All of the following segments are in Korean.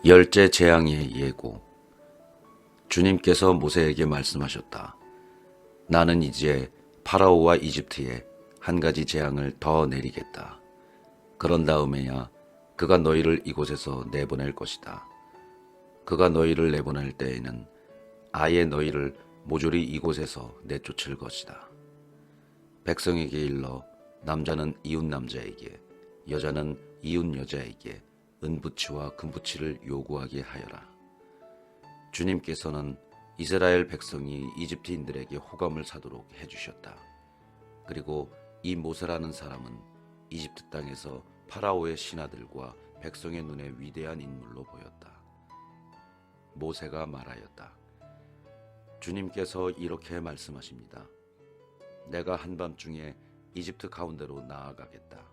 열째 재앙의 예고. 주님께서 모세에게 말씀하셨다. 나는 이제 파라오와 이집트에 한 가지 재앙을 더 내리겠다. 그런 다음에야 그가 너희를 이곳에서 내보낼 것이다. 그가 너희를 내보낼 때에는 아예 너희를 모조리 이곳에서 내쫓을 것이다. 백성에게 일러 남자는 이웃 남자에게, 여자는 이웃 여자에게 은부치와 금부치를 요구하게 하여라. 주님께서는 이스라엘 백성이 이집트인들에게 호감을 사도록 해주셨다. 그리고 이 모세라는 사람은 이집트 땅에서 파라오의 신하들과 백성의 눈에 위대한 인물로 보였다. 모세가 말하였다. 주님께서 이렇게 말씀하십니다. 내가 한밤중에 이집트 가운데로 나아가겠다.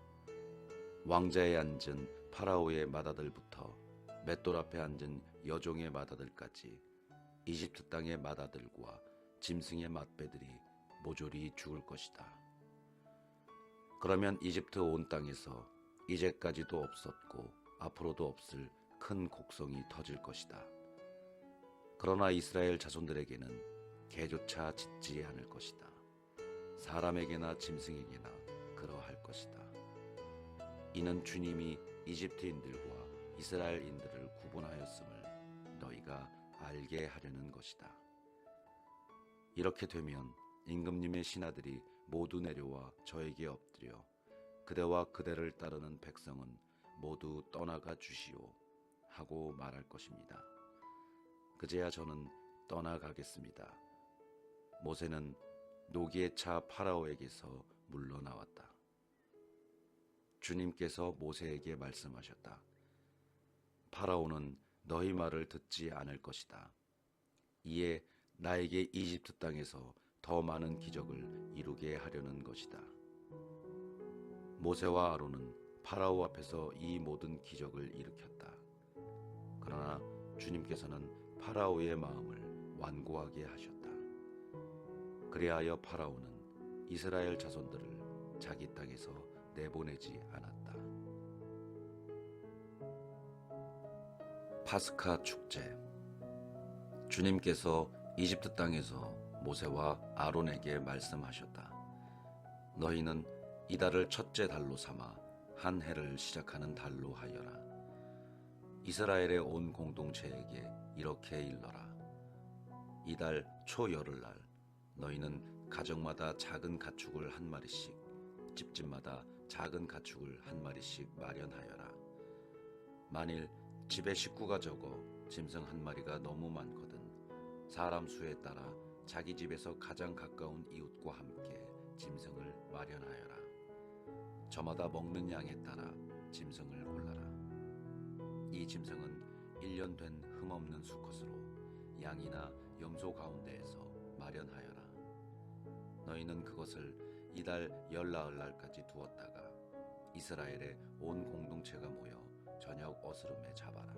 왕자에 앉은 파라오의 맏아들부터 맷돌 앞에 앉은 여종의 맏아들까지 이집트 땅의 맏아들과 짐승의 맏배들이 모조리 죽을 것이다. 그러면 이집트 온 땅에서 이제까지도 없었고 앞으로도 없을 큰 곡성이 터질 것이다. 그러나 이스라엘 자손들에게는 개조차 짖지 않을 것이다. 사람에게나 짐승에게나 그러할 것이다. 이는 주님이 이집트인들과 이스라엘인들을 구분하였음을 너희가 알게 하려는 것이다. 이렇게 되면 임금님의 신하들이 모두 내려와 저에게 엎드려 그대와 그대를 따르는 백성은 모두 떠나가 주시오 하고 말할 것입니다. 그제야 저는 떠나가겠습니다. 모세는 노기에 차 파라오에게서 물러나왔다. 주님께서 모세에게 말씀하셨다. 파라오는 너희 말을 듣지 않을 것이다. 이에 나에게 이집트 땅에서 더 많은 기적을 이루게 하려는 것이다. 모세와 아론은 파라오 앞에서 이 모든 기적을 일으켰다. 그러나 주님께서는 파라오의 마음을 완고하게 하셨다. 그리하여 파라오는 이스라엘 자손들을 자기 땅에서 내보내지 않았다. 파스카 축제. 주님께서 이집트 땅에서 모세와 아론에게 말씀하셨다. 너희는 이 달을 첫째 달로 삼아 한 해를 시작하는 달로 하여라. 이스라엘의 온 공동체에게 이렇게 일러라. 이 달 초열흘날 너희는 가정마다 작은 가축을 한 마리씩, 집집마다 작은 가축을 한 마리씩 마련하여라. 만일 집에 식구가 적어 짐승 한 마리가 너무 많거든 사람 수에 따라 자기 집에서 가장 가까운 이웃과 함께 짐승을 마련하여라. 저마다 먹는 양에 따라 짐승을 골라라. 이 짐승은 1년 된 흠없는 수컷으로 양이나 염소 가운데에서 마련하여라. 너희는 그것을 이달 열나흘날까지 두었다가 이스라엘의 온 공동체가 모여 저녁 어스름에 잡아라.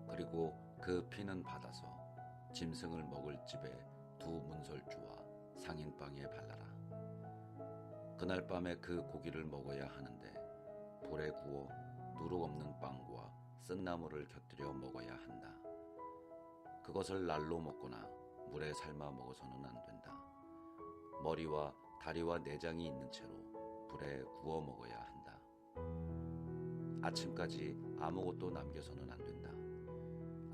그리고 그 피는 받아서 짐승을 먹을 집에 두 문설주와 상인방에 발라라. 그날 밤에 그 고기를 먹어야 하는데 불에 구워 누룩 없는 빵과 쓴나물을 곁들여 먹어야 한다. 그것을 날로 먹거나 물에 삶아 먹어서는 안 된다. 머리와 다리와 내장이 있는 채로 불에 구워 먹어야 한다. 아침까지 아무것도 남겨서는 안 된다.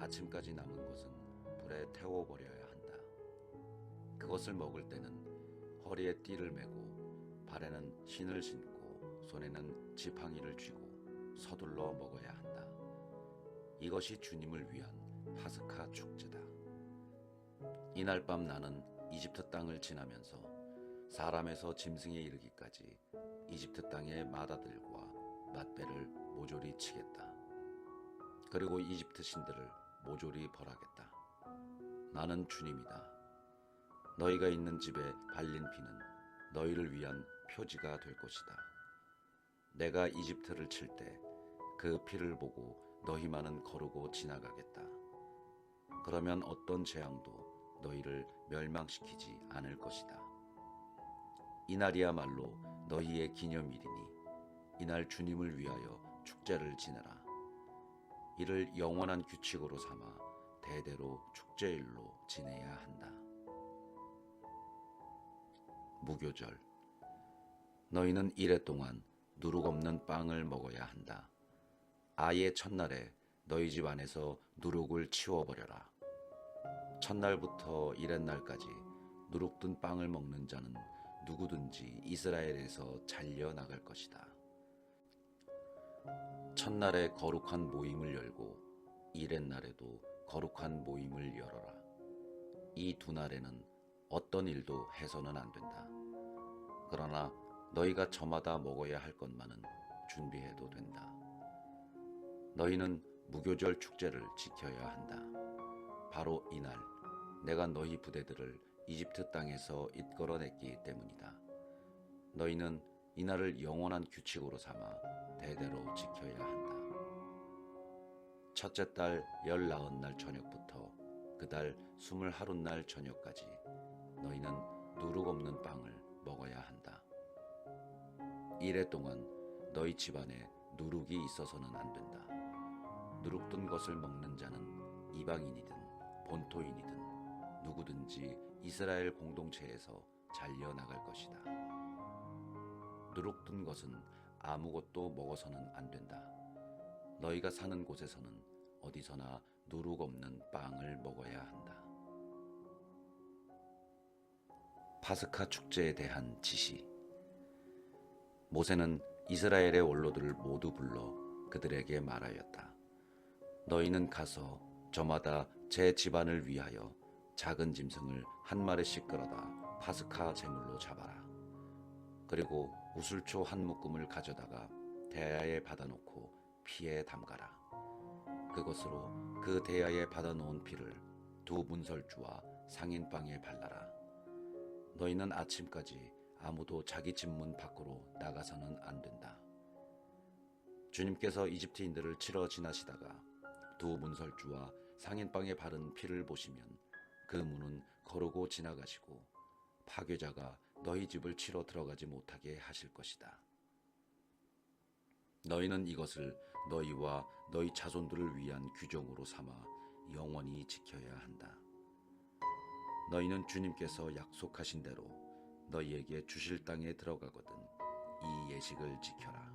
아침까지 남은 것은 불에 태워버려야 한다. 그것을 먹을 때는 허리에 띠를 메고 발에는 신을 신고 손에는 지팡이를 쥐고 서둘러 먹어야 한다. 이것이 주님을 위한 파스카 축제다. 이날 밤 나는 이집트 땅을 지나면서 사람에서 짐승에 이르기까지 이집트 땅의 맏아들과 맏배를 모조리 치겠다. 그리고 이집트 신들을 모조리 벌하겠다. 나는 주님이다. 너희가 있는 집에 발린 피는 너희를 위한 표지가 될 것이다. 내가 이집트를 칠 때 그 피를 보고 너희만은 거르고 지나가겠다. 그러면 어떤 재앙도 너희를 멸망시키지 않을 것이다. 이날이야말로 너희의 기념일이니 이날 주님을 위하여 축제를 지내라. 이를 영원한 규칙으로 삼아 대대로 축제일로 지내야 한다. 무교절. 너희는 이래 동안 누룩 없는 빵을 먹어야 한다. 아예 첫날에 너희 집 안에서 누룩을 치워버려라. 첫날부터 이렛날까지 누룩 든 빵을 먹는 자는 누구든지 이스라엘에서 잘려 나갈 것이다. 첫날에 거룩한 모임을 열고 이렛날에도 거룩한 모임을 열어라. 이 두 날에는 어떤 일도 해서는 안 된다. 그러나 너희가 저마다 먹어야 할 것만은 준비해도 된다. 너희는 무교절 축제를 지켜야 한다. 바로 이날 내가 너희 부대들을 이집트 땅에서 이끌어냈기 때문이다. 너희는 이날을 영원한 규칙으로 삼아 대대로 지켜야 한다. 첫째 달 19날 저녁부터 그달 21날 저녁까지 너희는 누룩 없는 빵을 먹어야 한다. 이래 동안 너희 집안에 누룩이 있어서는 안 된다. 누룩 든 것을 먹는 자는 이방인이든 본토인이든 누구든지 이스라엘 공동체에서 잘려 나갈 것이다. 누룩 든 것은 아무것도 먹어서는 안 된다. 너희가 사는 곳에서는 어디서나 누룩 없는 빵을 먹어야 한다. 파스카 축제에 대한 지시. 모세는 이스라엘의 원로들을 모두 불러 그들에게 말하였다. 너희는 가서 저마다 제 집안을 위하여 작은 짐승을 한 마리씩 끌어다 파스카 제물로 잡아라. 그리고 우슬초 한 묶음을 가져다가 대야에 받아놓고 피에 담가라. 그것으로 그 대야에 받아놓은 피를 두 문설주와 상인방에 발라라. 너희는 아침까지 아무도 자기 집 문 밖으로 나가서는 안 된다. 주님께서 이집트인들을 치러 지나시다가 두 문설주와 상인방에 바른 피를 보시면 그 문은 거르고 지나가시고 파괴자가 너희 집을 치러 들어가지 못하게 하실 것이다. 너희는 이것을 너희와 너희 자손들을 위한 규정으로 삼아 영원히 지켜야 한다. 너희는 주님께서 약속하신 대로 너희에게 주실 땅에 들어가거든 이 예식을 지켜라.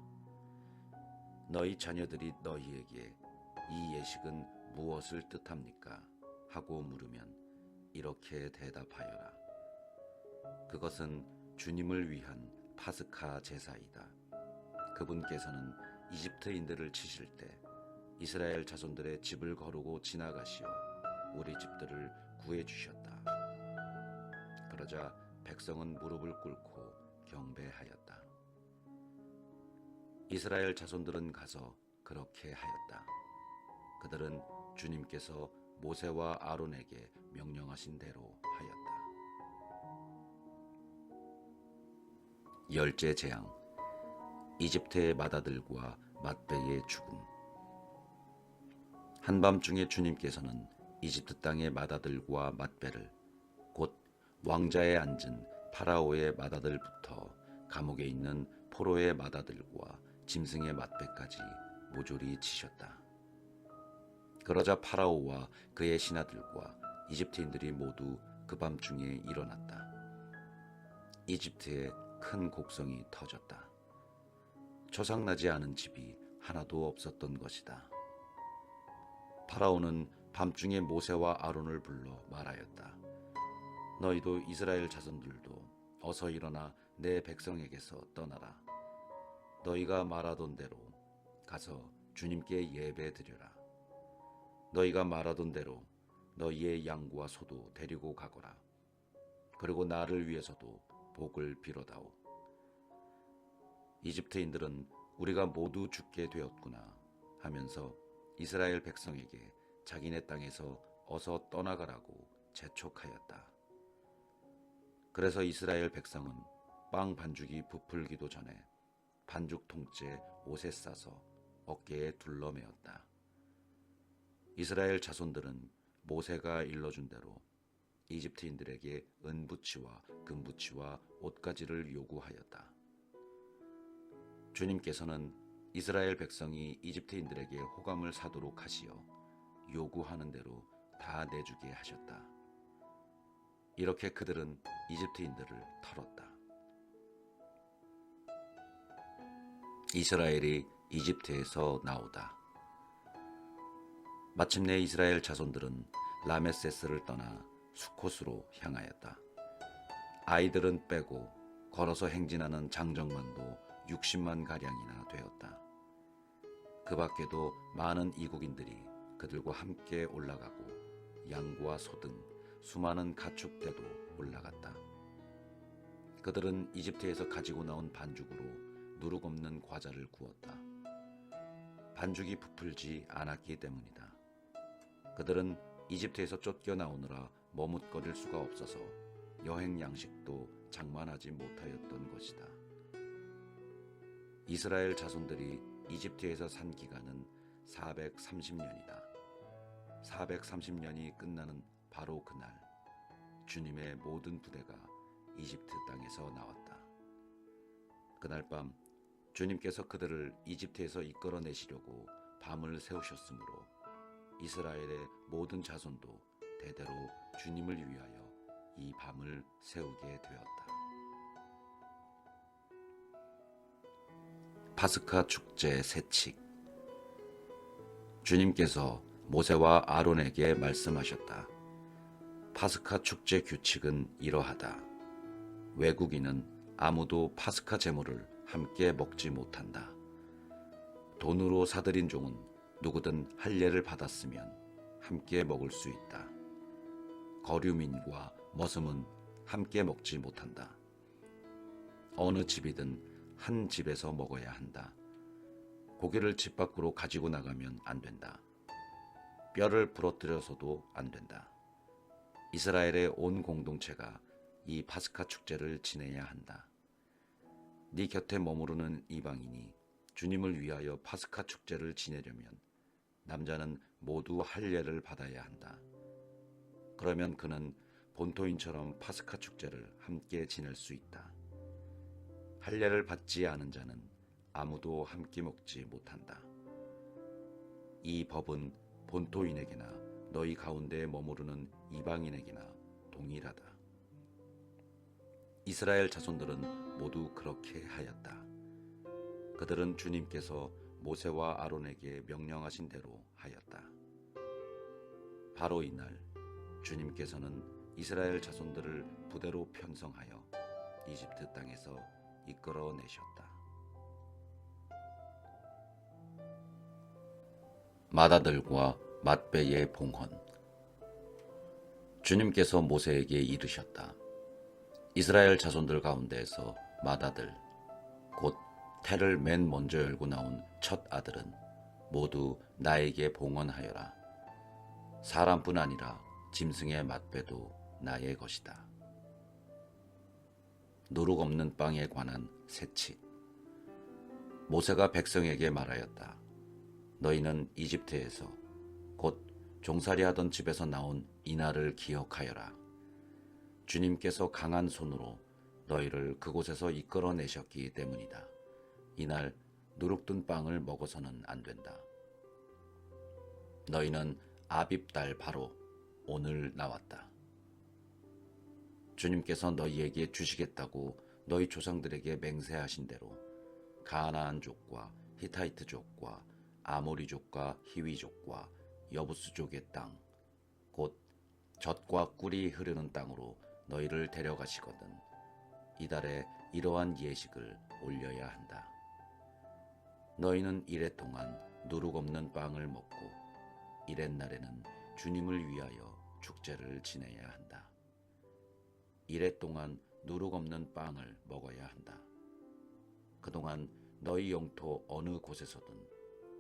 너희 자녀들이 너희에게 이 예식은 무엇을 뜻합니까? 하고 물으면 이렇게 대답하여라. 그것은 주님을 위한 파스카 제사이다. 그분께서는 이집트인들을 치실 때 이스라엘 자손들의 집을 거르고 지나가시어 우리 집들을 구해주셨다. 그러자 백성은 무릎을 꿇고 경배하였다. 이스라엘 자손들은 가서 그렇게 하였다. 그들은 주님께서 모세와 아론에게 명령하신 대로 하였다. 열째 재앙. 이집트의 맏아들과 맏배의 죽음. 한밤중에 주님께서는 이집트 땅의 맏아들과 맏배를 곧 왕자에 앉은 파라오의 맏아들부터 감옥에 있는 포로의 맏아들과 짐승의 맏배까지 모조리 치셨다. 그러자 파라오와 그의 신하들과 이집트인들이 모두 그 밤중에 일어났다. 이집트에 큰 곡성이 터졌다. 초상나지 않은 집이 하나도 없었던 것이다. 파라오는 밤중에 모세와 아론을 불러 말하였다. 너희도 이스라엘 자손들도 어서 일어나 내 백성에게서 떠나라. 너희가 말하던 대로 가서 주님께 예배 드려라. 너희가 말하던 대로 너희의 양과 소도 데리고 가거라. 그리고 나를 위해서도 복을 빌어다오. 이집트인들은 우리가 모두 죽게 되었구나 하면서 이스라엘 백성에게 자기네 땅에서 어서 떠나가라고 재촉하였다. 그래서 이스라엘 백성은 빵 반죽이 부풀기도 전에 반죽 통째 옷에 싸서 어깨에 둘러매었다. 이스라엘 자손들은 모세가 일러준 대로 이집트인들에게 은부치와 금부치와 옷가지를 요구하였다. 주님께서는 이스라엘 백성이 이집트인들에게 호감을 사도록 하시어 요구하는 대로 다 내주게 하셨다. 이렇게 그들은 이집트인들을 털었다. 이스라엘이 이집트에서 나오다. 마침내 이스라엘 자손들은 라메세스를 떠나 수콧으로 향하였다. 아이들은 빼고 걸어서 행진하는 장정만도 60만 가량이나 되었다. 그 밖에도 많은 이국인들이 그들과 함께 올라가고 양과 소 등 수많은 가축대도 올라갔다. 그들은 이집트에서 가지고 나온 반죽으로 누룩 없는 과자를 구웠다. 반죽이 부풀지 않았기 때문이다. 그들은 이집트에서 쫓겨나오느라 머뭇거릴 수가 없어서 여행 양식도 장만하지 못하였던 것이다. 이스라엘 자손들이 이집트에서 산 기간은 430년이다. 430년이 끝나는 바로 그날 주님의 모든 부대가 이집트 땅에서 나왔다. 그날 밤 주님께서 그들을 이집트에서 이끌어내시려고 밤을 세우셨으므로 이스라엘의 모든 자손도 대대로 주님을 위하여 이 밤을 세우게 되었다. 파스카 축제 세칙. 주님께서 모세와 아론에게 말씀하셨다. 파스카 축제 규칙은 이러하다. 외국인은 아무도 파스카 제물을 함께 먹지 못한다. 돈으로 사들인 종은 누구든 할례를 받았으면 함께 먹을 수 있다. 거류민과 머슴은 함께 먹지 못한다. 어느 집이든 한 집에서 먹어야 한다. 고기를 집 밖으로 가지고 나가면 안 된다. 뼈를 부러뜨려서도 안 된다. 이스라엘의 온 공동체가 이 파스카 축제를 지내야 한다. 네 곁에 머무르는 이방인이 주님을 위하여 파스카 축제를 지내려면 남자는 모두 할례를 받아야 한다. 그러면 그는 본토인처럼 파스카 축제를 함께 지낼 수 있다. 할례를 받지 않은 자는 아무도 함께 먹지 못한다. 이 법은 본토인에게나 너희 가운데에 머무르는 이방인에게나 동일하다. 이스라엘 자손들은 모두 그렇게 하였다. 그들은 주님께서 모세와 아론에게 명령하신 대로 하였다. 바로 이날 주님께서는 이스라엘 자손들을 부대로 편성하여 이집트 땅에서 이끌어내셨다. 맏아들과 맏배의 봉헌. 주님께서 모세에게 이르셨다. 이스라엘 자손들 가운데에서 맏아들, 곧 태를 맨 먼저 열고 나온 첫 아들은 모두 나에게 봉헌하여라. 사람뿐 아니라 짐승의 맏배도 나의 것이다. 누룩 없는 빵에 관한 세칙. 모세가 백성에게 말하였다. 너희는 이집트에서 곧 종살이하던 집에서 나온 이날을 기억하여라. 주님께서 강한 손으로 너희를 그곳에서 이끌어내셨기 때문이다. 이날 누룩든 빵을 먹어서는 안 된다. 너희는 아빕 달 바로 오늘 나왔다. 주님께서 너희에게 주시겠다고 너희 조상들에게 맹세하신 대로 가나안족과 히타이트족과 아모리족과 히위족과 여부스족의 땅, 곧 젖과 꿀이 흐르는 땅으로 너희를 데려가시거든 이달에 이러한 예식을 올려야 한다. 너희는 이래 동안 누룩 없는 빵을 먹고 이렛날에는 주님을 위하여 축제를 지내야 한다. 이래 동안 누룩 없는 빵을 먹어야 한다. 그동안 너희 영토 어느 곳에서든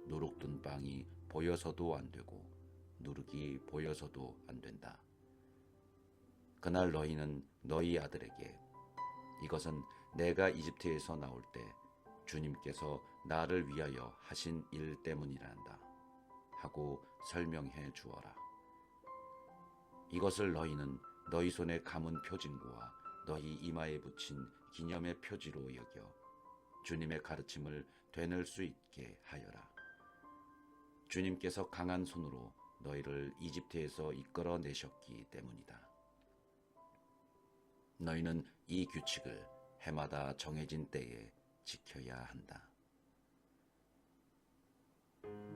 누룩 든 빵이 보여서도 안 되고 누룩이 보여서도 안 된다. 그날 너희는 너희 아들에게 이것은 내가 이집트에서 나올 때 주님께서 나를 위하여 하신 일 때문이란다 하고 설명해 주어라. 이것을 너희는 너희 손에 감은 표징과 너희 이마에 붙인 기념의 표지로 여겨 주님의 가르침을 되낼 수 있게 하여라. 주님께서 강한 손으로 너희를 이집트에서 이끌어 내셨기 때문이다. 너희는 이 규칙을 해마다 정해진 때에 지켜야 한다.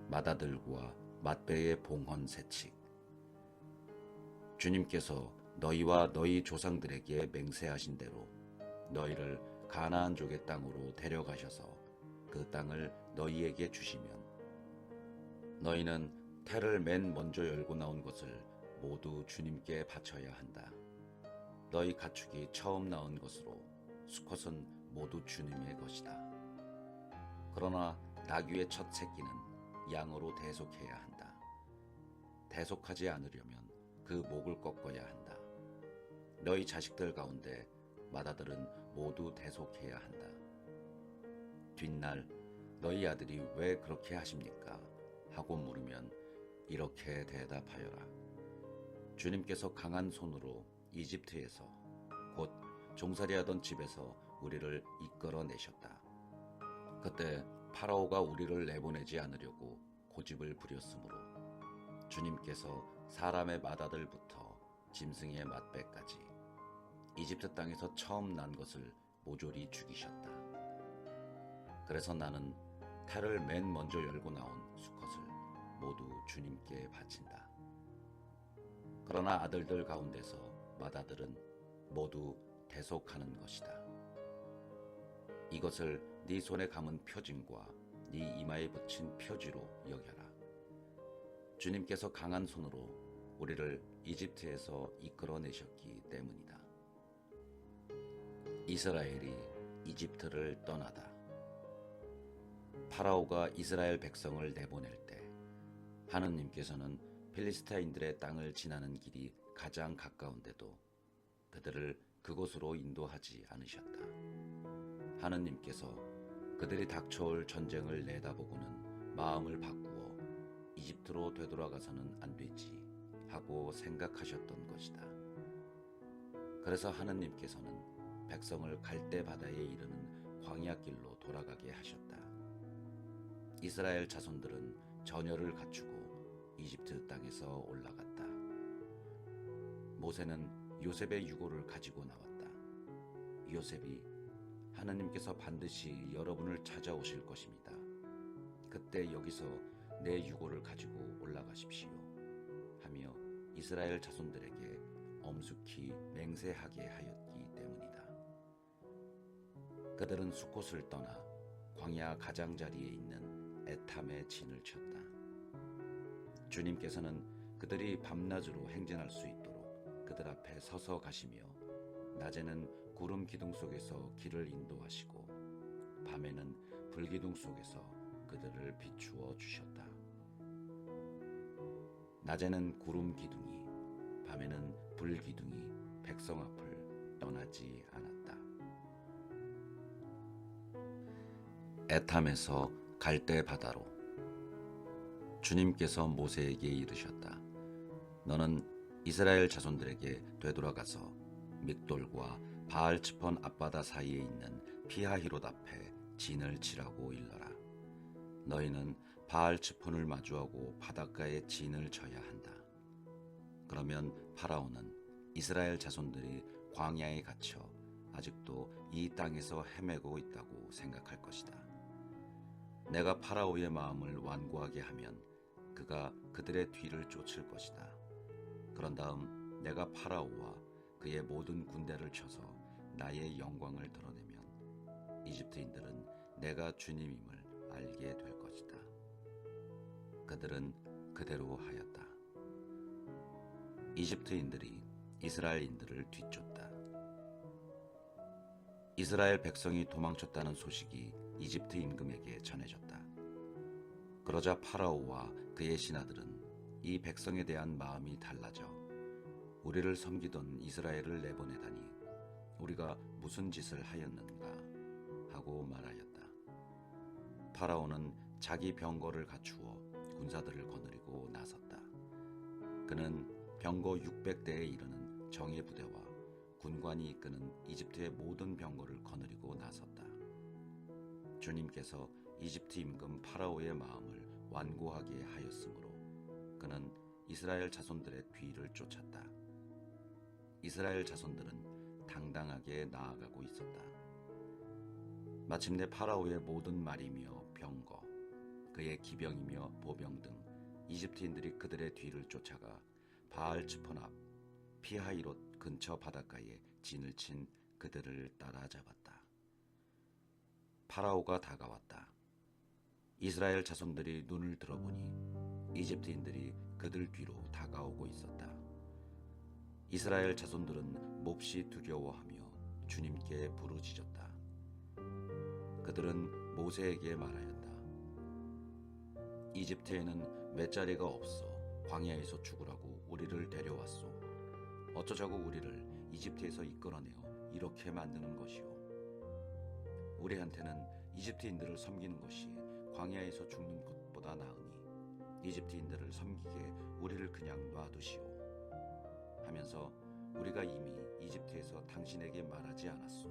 맏아들과 맏배의 봉헌 세칙. 주님께서 너희와 너희 조상들에게 맹세하신 대로 너희를 가나안족의 땅으로 데려가셔서 그 땅을 너희에게 주시면 너희는 태를 맨 먼저 열고 나온 것을 모두 주님께 바쳐야 한다. 너희 가축이 처음 나온 것으로 수컷은 모두 주님의 것이다. 그러나 나귀의 첫 새끼는 양으로 대속해야 한다. 대속하지 않으려면 그 목을 꺾어야 한다. 너희 자식들 가운데 맏아들은 모두 대속해야 한다. 뒷날 너희 아들이 왜 그렇게 하십니까? 하고 물으면 이렇게 대답하여라. 주님께서 강한 손으로 이집트에서 곧 종살이하던 집에서 우리를 이끌어 내셨다. 그때 파라오가 우리를 내보내지 않으려고 고집을 부렸으므로 주님께서 사람의 맏아들부터 짐승의 맏배까지 이집트 땅에서 처음 난 것을 모조리 죽이셨다. 그래서 나는 태를 맨 먼저 열고 나온 수컷을 모두 주님께 바친다. 그러나 아들들 가운데서 맏아들은 모두 대속하는 것이다. 이것을 네 손에 감은 표징과 네 이마에 붙인 표지로 여겨라. 주님께서 강한 손으로 우리를 이집트에서 이끌어내셨기 때문이다. 이스라엘이 이집트를 떠나다. 파라오가 이스라엘 백성을 내보낼 때 하느님께서는 필리스타인들의 땅을 지나는 길이 가장 가까운데도 그들을 그곳으로 인도하지 않으셨다. 하느님께서 그들이 닥쳐올 전쟁을 내다보고는 마음을 바꾸어 이집트로 되돌아가서는 안 되지 하고 생각하셨던 것이다. 그래서 하느님께서는 백성을 갈대 바다에 이르는 광야길로 돌아가게 하셨다. 이스라엘 자손들은 전열을 갖추고 이집트 땅에서 올라갔다. 모세는 요셉의 유고를 가지고 나왔다. 요셉이 하느님께서 반드시 여러분을 찾아오실 것입니다. 그때 여기서 내 유고를 가지고 올라가십시오. 하며 이스라엘 자손들에게 엄숙히 맹세하게 하였기 때문이다. 그들은 수콧을 떠나 광야 가장자리에 있는 에탐에 진을 쳤다. 주님께서는 그들이 밤낮으로 행진할 수 있도록 그들 앞에 서서 가시며 낮에는 구름 기둥 속에서 길을 인도하시고 밤에는 불기둥 속에서 그들을 비추어 주셨다. 낮에는 구름 기둥이 밤에는 불기둥이 백성 앞을 떠나지 않았다. 에탐에서 갈대 바다로. 주님께서 모세에게 이르셨다. 너는 이스라엘 자손들에게 되돌아가서 믹돌과 바알츠폰 앞바다 사이에 있는 피하히롯 앞에 진을 치라고 일러라. 너희는 바알츠폰을 마주하고 바닷가에 진을 쳐야 한다. 그러면 파라오는 이스라엘 자손들이 광야에 갇혀 아직도 이 땅에서 헤매고 있다고 생각할 것이다. 내가 파라오의 마음을 완고하게 하면 그가 그들의 뒤를 쫓을 것이다. 그런 다음 내가 파라오와 그의 모든 군대를 쳐서 나의 영광을 드러내면 이집트인들은 내가 주님임을 알게 될 것이다. 그들은 그대로 하였다. 이집트인들이 이스라엘인들을 뒤쫓다. 이스라엘 백성이 도망쳤다는 소식이 이집트 임금에게 전해졌다. 그러자 파라오와 그의 신하들은 이 백성에 대한 마음이 달라져 우리를 섬기던 이스라엘을 내보내다니 우리가 무슨 짓을 하였는가 하고 말하였다. 파라오는 자기 병거를 갖추어 군사들을 거느리고 나섰다. 그는 병거 600대에 이르는 정예 부대와 군관이 이끄는 이집트의 모든 병거를 거느리고 나섰다. 주님께서 이집트 임금 파라오의 마음을 완고하게 하였으므로 그는 이스라엘 자손들의 뒤를 쫓았다. 이스라엘 자손들은 당당하게 나아가고 있었다. 마침내 파라오의 모든 말이며 병거, 그의 기병이며 보병 등 이집트인들이 그들의 뒤를 쫓아가 바알츠폰 앞 피하히롯 근처 바닷가에 진을 친 그들을 따라잡았다. 파라오가 다가왔다. 이스라엘 자손들이 눈을 들어보니 이집트인들이 그들 뒤로 다가오고 있었다. 이스라엘 자손들은 몹시 두려워하며 주님께 부르짖었다. 그들은 모세에게 말하였다. 이집트에는 맷자리가 없어 광야에서 죽으라고 우리를 데려왔소. 어쩌자고 우리를 이집트에서 이끌어내어 이렇게 만드는 것이오. 우리한테는 이집트인들을 섬기는 것이 광야에서 죽는 것보다 나으니 이집트인들을 섬기게 우리를 그냥 놔두시오. 하면서 우리가 이미 이집트에서 당신에게 말하지 않았소.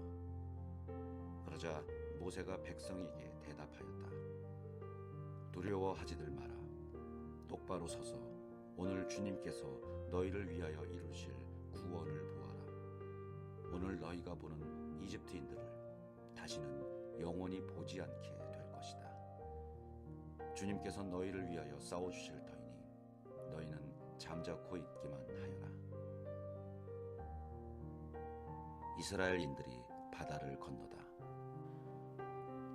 그러자 모세가 백성에게 대답하였다. 두려워하지들 마라. 똑바로 서서 오늘 주님께서 너희를 위하여 이루실 구원을 보아라. 오늘 너희가 보는 이집트인들을 다시는 영원히 보지 않게 될 것이다. 주님께서 너희를 위하여 싸워주실 터이니 너희는 잠자코 있기만 하여라. 이스라엘인들이 바다를 건너다.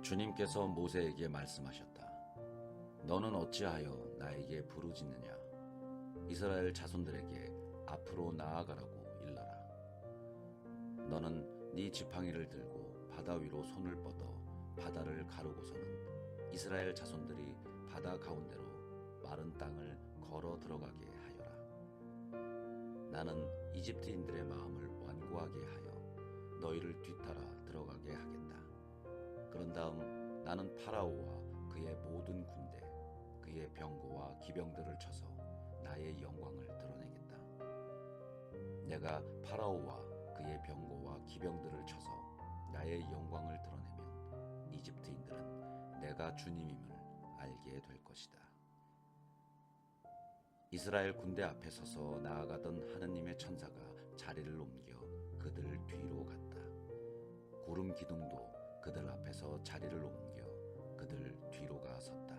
주님께서 모세에게 말씀하셨다. 너는 어찌하여 나에게 부르짖느냐? 이스라엘 자손들에게 앞으로 나아가라고 일러라. 너는 네 지팡이를 들고 바다 위로 손을 뻗어 바다를 가르고서는 이스라엘 자손들이 바다 가운데로 마른 땅을 걸어 들어가게 하여라. 나는 이집트인들의 마음을 완고하게 하여 너희를 뒤따라 들어가게 하겠다. 그런 다음 나는 파라오와 그의 모든 군대, 그의 병거와 기병들을 쳐서 나의 영광을 드러내겠다. 내가 파라오와 그의 병거와 기병들을 쳐서 나의 영광을 드러내면 이집트인들은 내가 주님임을 알게 될 것이다. 이스라엘 군대 앞에 서서 나아가던 하느님의 천사가 자리를 옮겨 그들 뒤로 갔다. 구름 기둥도 그들 앞에서 자리를 옮겨 그들 뒤로 가 섰다.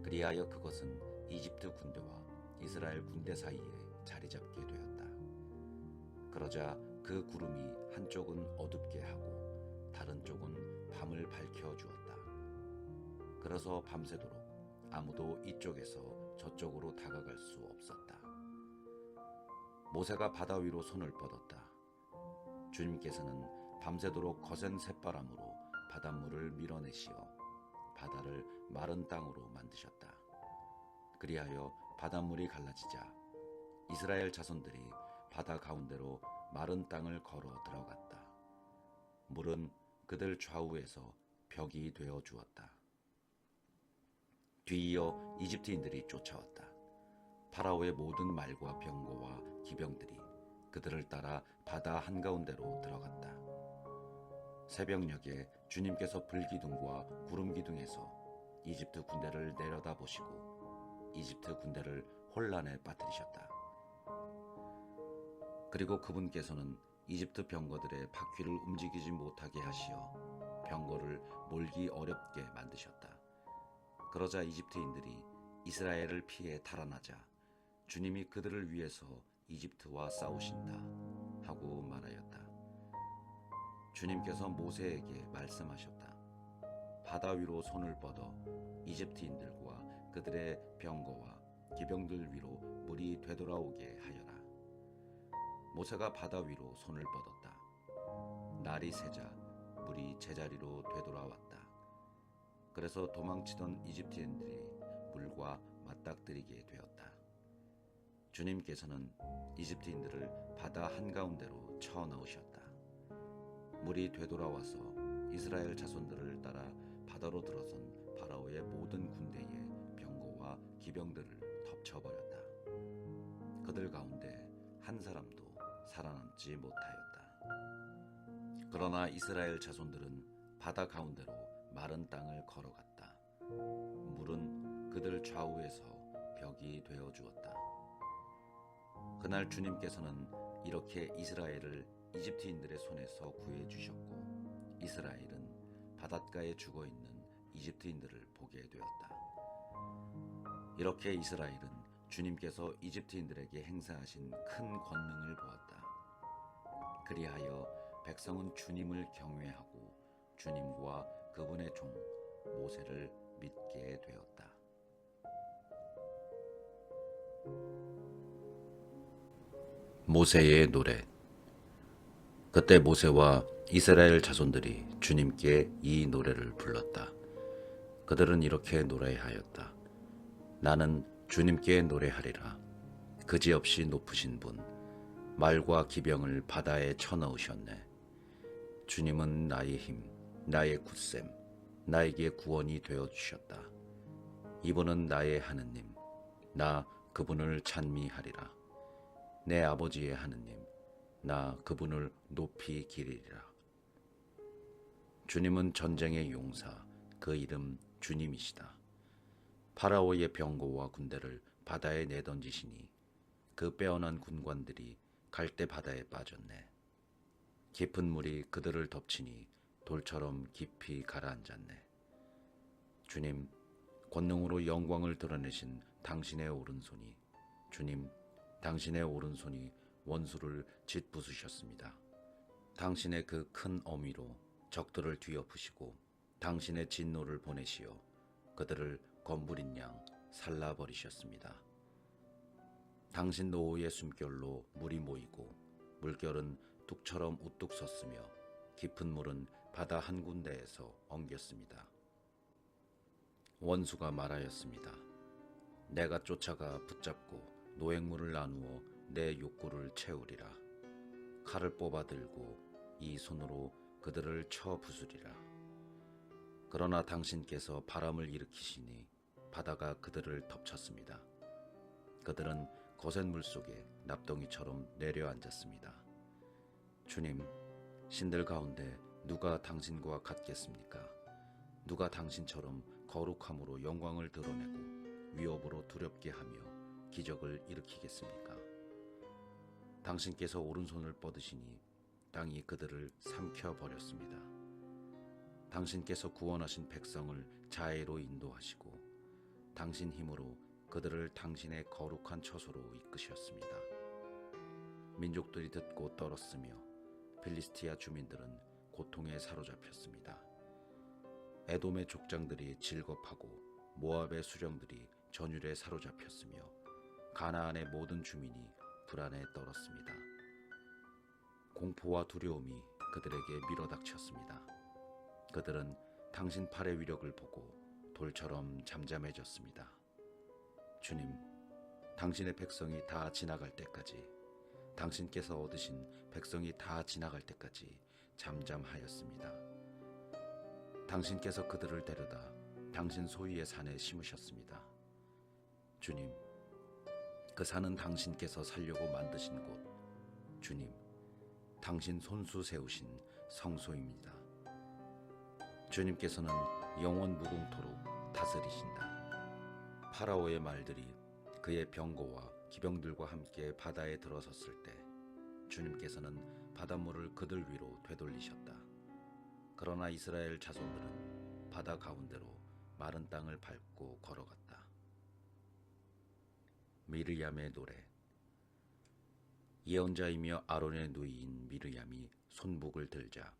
그리하여 그것은 이집트 군대와 이스라엘 군대 사이에 자리 잡게 되었다. 그러자 그 구름이 한쪽은 어둡게 하고 다른 쪽은 밤을 밝혀 주었다. 그래서 밤새도록 아무도 이쪽에서 저쪽으로 다가갈 수 없었다. 모세가 바다 위로 손을 뻗었다. 주님께서는 밤새도록 거센 쇳바람으로 바닷물을 밀어내시어 바다를 마른 땅으로 만드셨다. 그리하여 바닷물이 갈라지자 이스라엘 자손들이 바다 가운데로 마른 땅을 걸어 들어갔다. 물은 그들 좌우에서 벽이 되어 주었다. 뒤이어 이집트인들이 쫓아왔다. 파라오의 모든 말과 병거와 기병들이 그들을 따라 바다 한가운데로 들어갔다. 새벽녘에 주님께서 불기둥과 구름기둥에서 이집트 군대를 내려다보시고 이집트 군대를 혼란에 빠뜨리셨다. 그리고 그분께서는 이집트 병거들의 바퀴를 움직이지 못하게 하시어 병거를 몰기 어렵게 만드셨다. 그러자 이집트인들이 이스라엘을 피해 달아나자 주님이 그들을 위해서 이집트와 싸우신다 하고 말하였다. 주님께서 모세에게 말씀하셨다. 바다 위로 손을 뻗어 이집트인들과 그들의 병거와 기병들 위로 물이 되돌아오게 하여라. 모세가 바다 위로 손을 뻗었다. 날이 새자 물이 제자리로 되돌아왔다. 그래서 도망치던 이집트인들이 물과 맞닥뜨리게 되었다. 주님께서는 이집트인들을 바다 한가운데로 쳐넣으셨다. 물이 되돌아와서 이스라엘 자손들을 따라 바다로 들어선 파라오의 모든 군대의 병거와 기병들을 덮쳐버렸다. 그들 가운데 한 사람도 살아남지 못하였다. 그러나 이스라엘 자손들은 바다 가운데로 마른 땅을 걸어갔다. 물은 그들 좌우에서 벽이 되어 주었다. 그날 주님께서는 이렇게 이스라엘을 이집트인들의 손에서 구해 주셨고, 이스라엘은 바닷가에 죽어 있는 이집트인들을 보게 되었다. 이렇게 이스라엘은 주님께서 이집트인들에게 행사하신 큰 권능을 보았다. 그리하여 백성은 주님을 경외하고 주님과 그분의 종 모세를 믿게 되었다. 모세의 노래. 그때 모세와 이스라엘 자손들이 주님께 이 노래를 불렀다. 그들은 이렇게 노래하였다. 나는 주님께 노래하리라. 그지없이 높으신 분, 말과 기병을 바다에 쳐넣으셨네. 주님은 나의 힘, 나의 굳셈, 나에게 구원이 되어주셨다. 이분은 나의 하느님, 나 그분을 찬미하리라. 내 아버지의 하느님, 나 그분을 높이 기리리라. 주님은 전쟁의 용사, 그 이름 주님이시다. 파라오의 병거와 군대를 바다에 내던지시니 그 빼어난 군관들이 갈대 바다에 빠졌네. 깊은 물이 그들을 덮치니 돌처럼 깊이 가라앉았네. 주님, 권능으로 영광을 드러내신 당신의 오른손이, 주님, 당신의 오른손이 원수를 짓부수셨습니다. 당신의 그 큰 어미로 적들을 뒤엎으시고 당신의 진노를 보내시어 그들을 검부린 양 살라버리셨습니다. 당신 노호의 숨결로 물이 모이고 물결은 뚝처럼 우뚝 섰으며 깊은 물은 바다 한 군데에서 엉겼습니다. 원수가 말하였습니다. 내가 쫓아가 붙잡고 노획물을 나누어 내 욕구를 채우리라. 칼을 뽑아 들고 이 손으로 그들을 쳐 부수리라. 그러나 당신께서 바람을 일으키시니 바다가 그들을 덮쳤습니다. 그들은 거센 물속에 납덩이처럼 내려앉았습니다. 주님, 신들 가운데 누가 당신과 같겠습니까? 누가 당신처럼 거룩함으로 영광을 드러내고 위협으로 두렵게 하며 기적을 일으키겠습니까? 당신께서 오른손을 뻗으시니 땅이 그들을 삼켜버렸습니다. 당신께서 구원하신 백성을 자애로 인도하시고 당신 힘으로 그들을 당신의 거룩한 처소로 이끄셨습니다. 민족들이 듣고 떨었으며 필리스티아 주민들은 고통에 사로잡혔습니다. 에돔의 족장들이 질겁하고 모압의 수령들이 전율에 사로잡혔으며 가나안의 모든 주민이 불안에 떨었습니다. 공포와 두려움이 그들에게 밀어닥쳤습니다. 그들은 당신 팔의 위력을 보고 돌처럼 잠잠해졌습니다. 주님, 당신의 백성이 다 지나갈 때까지, 당신께서 얻으신 백성이 다 지나갈 때까지 잠잠하였습니다. 당신께서 그들을 데려다 당신 소유의 산에 심으셨습니다. 주님, 그 산은 당신께서 살려고 만드신 곳, 주님, 당신 손수 세우신 성소입니다. 주님께서는 영원 무궁토록 다스리신다. 파라오의 말들이 그의 병거와 기병들과 함께 바다에 들어섰을 때 주님께서는 바닷물을 그들 위로 되돌리셨다. 그러나 이스라엘 자손들은 바다 가운데로 마른 땅을 밟고 걸어갔다. 미르얌의 노래. 예언자이며 아론의 누이인 미르얌이 손북을 들자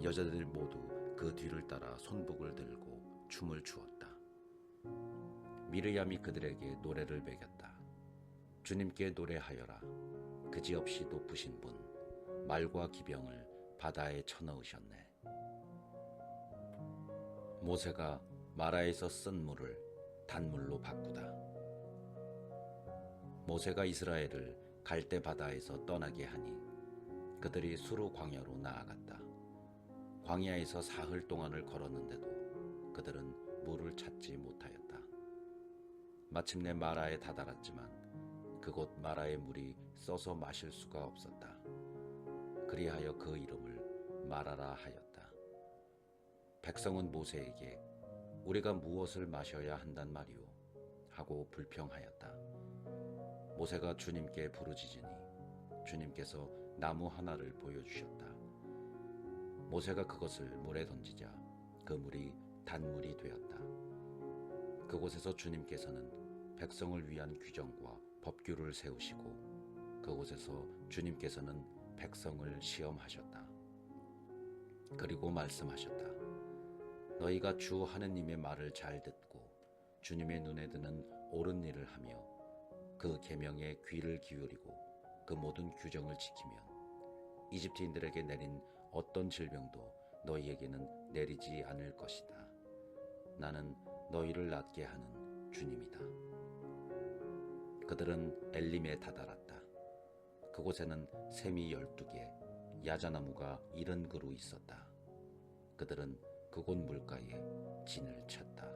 여자들 모두 그 뒤를 따라 손북을 들고 춤을 추었다. 미르얌이 그들에게 노래를 매겼다. 주님께 노래하여라. 그지없이 높으신 분, 말과 기병을 바다에 쳐넣으셨네. 모세가 마라에서 쓴 물을 단물로 바꾸다. 모세가 이스라엘을 갈대 바다에서 떠나게 하니 그들이 수르 광야로 나아갔다. 광야에서 사흘 동안을 걸었는데도 그들은 물을 찾지 못하였다. 마침내 마라에 다다랐지만 그곳 마라의 물이 써서 마실 수가 없었다. 그리하여 그 이름을 마라라 하였다. 백성은 모세에게 우리가 무엇을 마셔야 한단 말이오 하고 불평하였다. 모세가 주님께 부르짖으니 주님께서 나무 하나를 보여주셨다. 모세가 그것을 물에 던지자 그 물이 단물이 되었다. 그곳에서 주님께서는 백성을 위한 규정과 법규를 세우시고 그곳에서 주님께서는 백성을 시험하셨다. 그리고 말씀하셨다. 너희가 주 하느님의 말을 잘 듣고 주님의 눈에 드는 옳은 일을 하며 그 계명에 귀를 기울이고 그 모든 규정을 지키면 이집트인들에게 내린 어떤 질병도 너희에게는 내리지 않을 것이다. 나는 너희를 낫게 하는 주님이다. 그들은 엘림에 다다랐다. 그곳에는 샘이 12개, 야자나무가 70그루 있었다. 그들은 그곳 물가에 진을 쳤다.